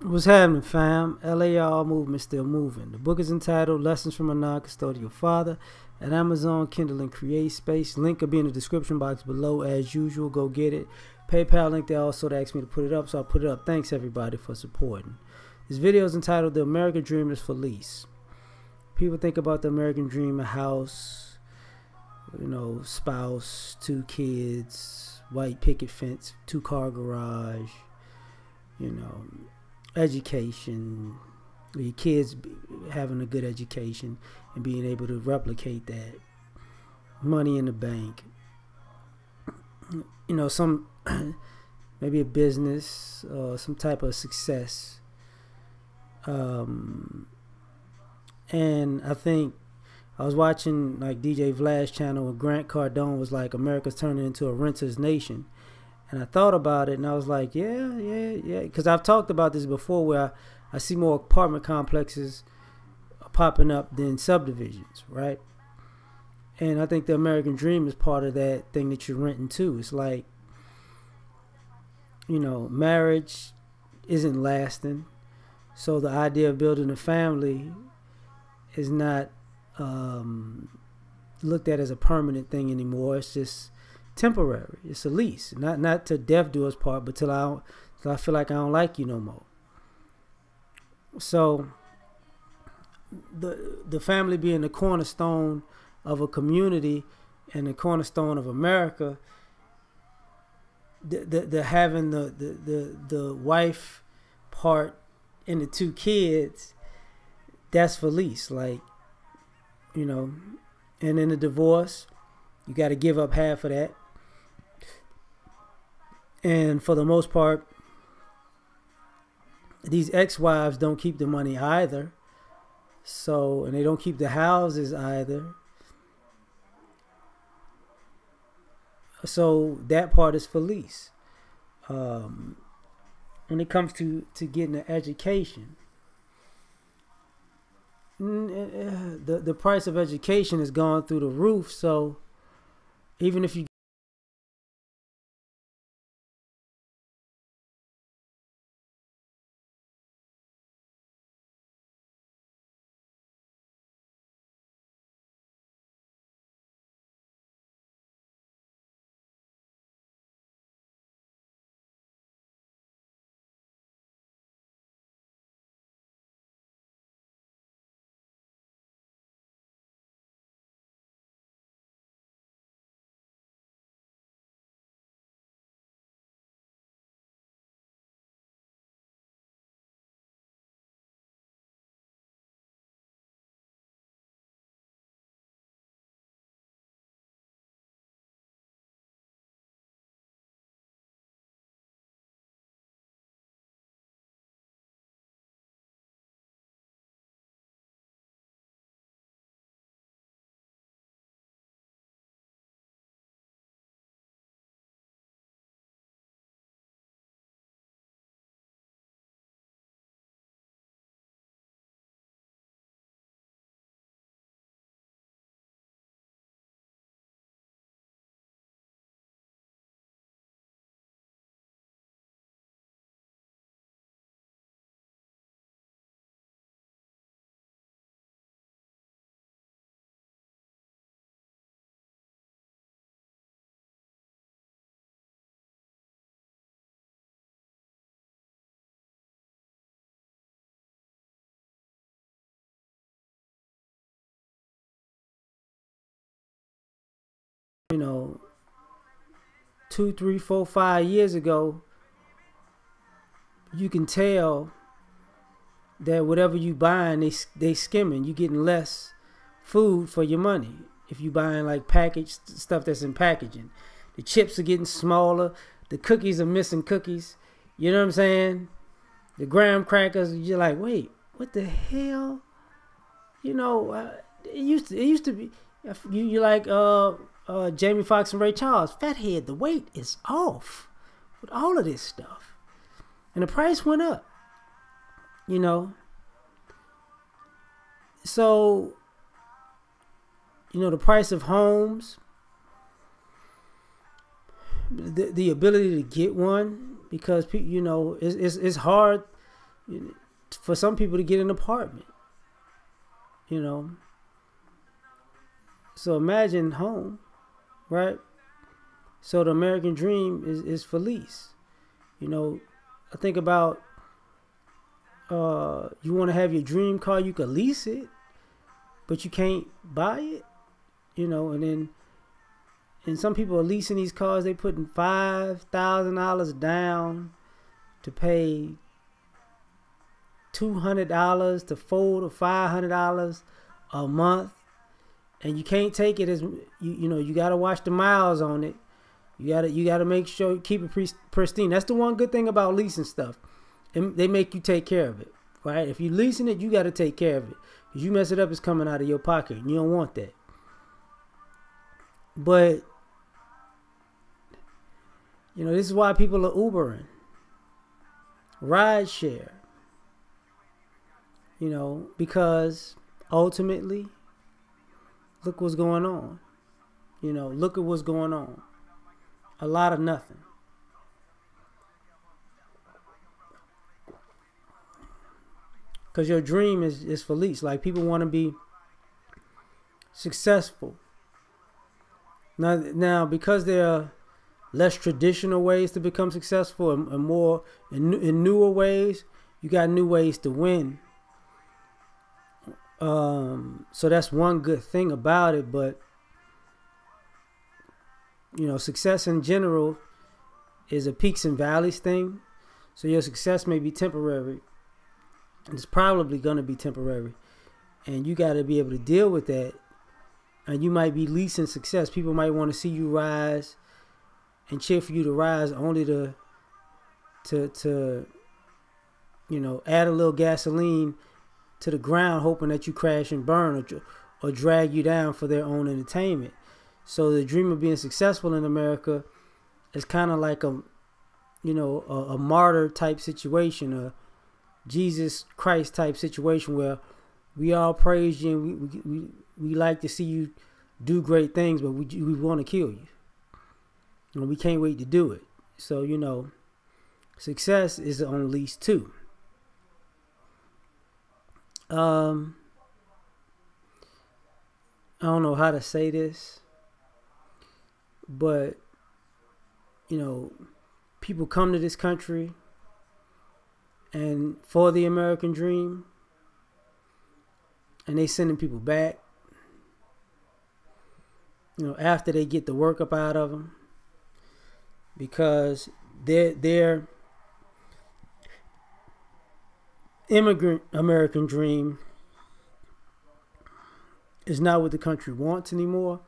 What's happening, fam? L.A.R. movement still moving. The book is entitled Lessons from a Non-Custodial Father at Amazon, Kindle, and Create Space. Link will be in the description box below as usual. Go get it. PayPal link there also to ask me to put it up, so I'll put it up. Thanks, everybody, for supporting. This video is entitled The American Dream is for Lease. People think about the American dream: a house, spouse, 2 kids, white picket fence, 2-car garage, education, your kids having a good education and being able to replicate that, money in the bank, some maybe a business or some type of success. And I think I was watching like DJ Vlad's channel and Grant Cardone was like, America's turning into a renter's nation. And I thought about it, and I was like, yeah. Because I've talked about this before, where I see more apartment complexes popping up than subdivisions, right? And I think the American dream is part of that thing that you're renting too. It's like, marriage isn't lasting. So the idea of building a family is not looked at as a permanent thing anymore. It's just temporary. It's a lease, not to death do us part, but till I feel like I don't like you no more. So the family being the cornerstone of a community and the cornerstone of America, the having the wife part and the 2 kids, that's for lease. Like, and in a divorce, you got to give up half of that. And for the most part, these ex-wives don't keep the money either. So, and they don't keep the houses either. So that part is for lease. When it comes to getting an education, the price of education has gone through the roof. So even if you you know 2, 3, 4, 5 years ago, you can tell that whatever you buying, they skimming. You getting less food for your money if you buying like packaged stuff that's in packaging. The chips are getting smaller. The cookies are missing cookies. You know what I'm saying? The graham crackers. You're like, wait, what the hell? It used to be. You like Jamie Foxx and Ray Charles. Fathead, the weight is off with all of this stuff, and the price went up. So the price of homes, the ability to get one, because it's hard for some people to get an apartment, you know. So imagine home, right? So the American dream is for lease. You know, I think about you want to have your dream car, you can lease it, but you can't buy it, you know. And some people are leasing these cars. They putting $5,000 down to pay $200 to $400 to $500 a month, and you can't take it as you know. You got to watch the miles on it. You gotta make sure you keep it pristine. That's the one good thing about leasing stuff. And they make you take care of it, right? If you're leasing it, you got to take care of it. If you mess it up, it's coming out of your pocket, and you don't want that. But you know, this is why people are Ubering, ride share. You know, because ultimately, look what's going on. You know, look at what's going on. A lot of nothing. Because your dream is for lease. Like, people want to be successful. Now, because there are less traditional ways to become successful and more in newer ways, you got new ways to win. So that's one good thing about it. But you know, success in general is a peaks and valleys thing. So your success may be temporary. It's probably going to be temporary. And you got to be able to deal with that. And you might be leasing success. People might want to see you rise and cheer for you to rise, only to you know, add a little gasoline to the ground, hoping that you crash and burn or drag you down for their own entertainment. So the dream of being successful in America is kind of like a martyr type situation, a Jesus Christ type situation, where we all praise you and we like to see you do great things, but we want to kill you. And we can't wait to do it. So, you know, success is on lease too. I don't know how to say this, but you know, people come to this country and for the American dream, and they sending people back, you know, after they get the work up out of them, because their immigrant American dream is not what the country wants anymore.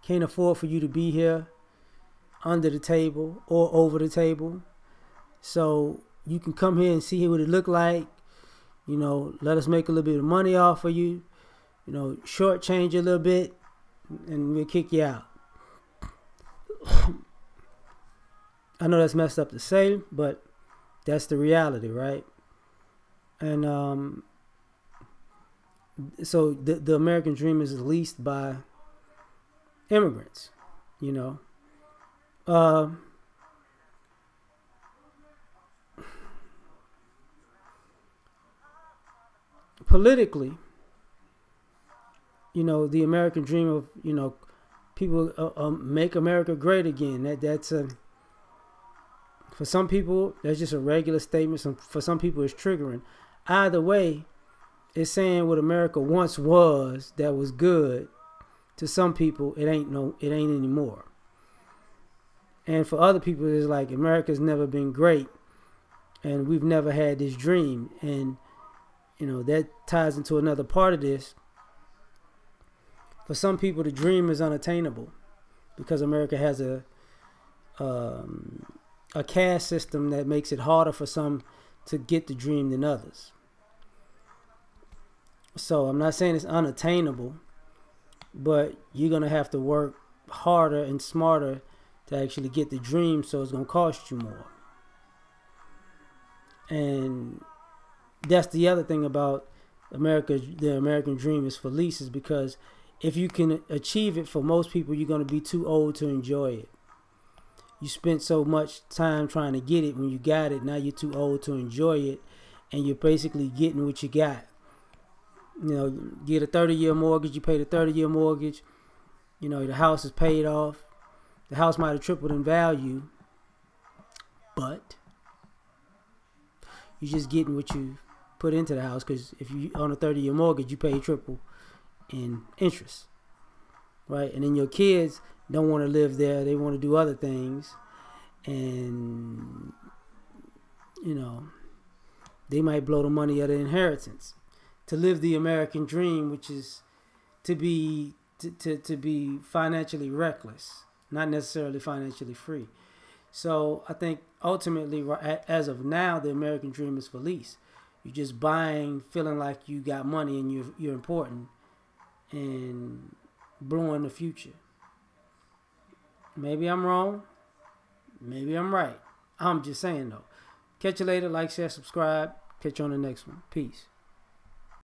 Can't afford for you to be here under the table or over the table. So you can come here and see what it look like. You know, let us make a little bit of money off of you. You know, shortchange you a little bit, and we'll kick you out. I know that's messed up to say, but that's the reality, right? And so the American dream is leased by immigrants, you know. Politically, you know, the American dream of, you know, people make America great again. That's for some people, that's just a regular statement. For some people, it's triggering. Either way, it's saying what America once was that was good. To some people, it ain't anymore. And for other people, it's like America's never been great, and we've never had this dream. And you know, that ties into another part of this. For some people, the dream is unattainable because America has a caste system that makes it harder for some to get the dream than others. So I'm not saying it's unattainable, but you're going to have to work harder and smarter to actually get the dream, so it's going to cost you more. And that's the other thing about America, the American dream is for leases, because if you can achieve it, for most people, you're going to be too old to enjoy it. you spent so much time trying to get it. When you got it, now you're too old to enjoy it, and you're basically getting what you got. You know, get a 30-year mortgage. You pay the 30-year mortgage. You know, the house is paid off. The house might have tripled in value, but you're just getting what you put into the house. Because if you on a 30-year mortgage, you pay triple in interest, right? And then your kids don't want to live there. They want to do other things, and you know, they might blow the money of the inheritance to live the American dream, which is to be to be financially reckless, not necessarily financially free. So I think ultimately, as of now, the American dream is for lease. You're just buying, feeling like you got money and you're important, and blowing the future. Maybe I'm wrong. Maybe I'm right. I'm just saying though. Catch you later. Like, share, subscribe. Catch you on the next one. Peace.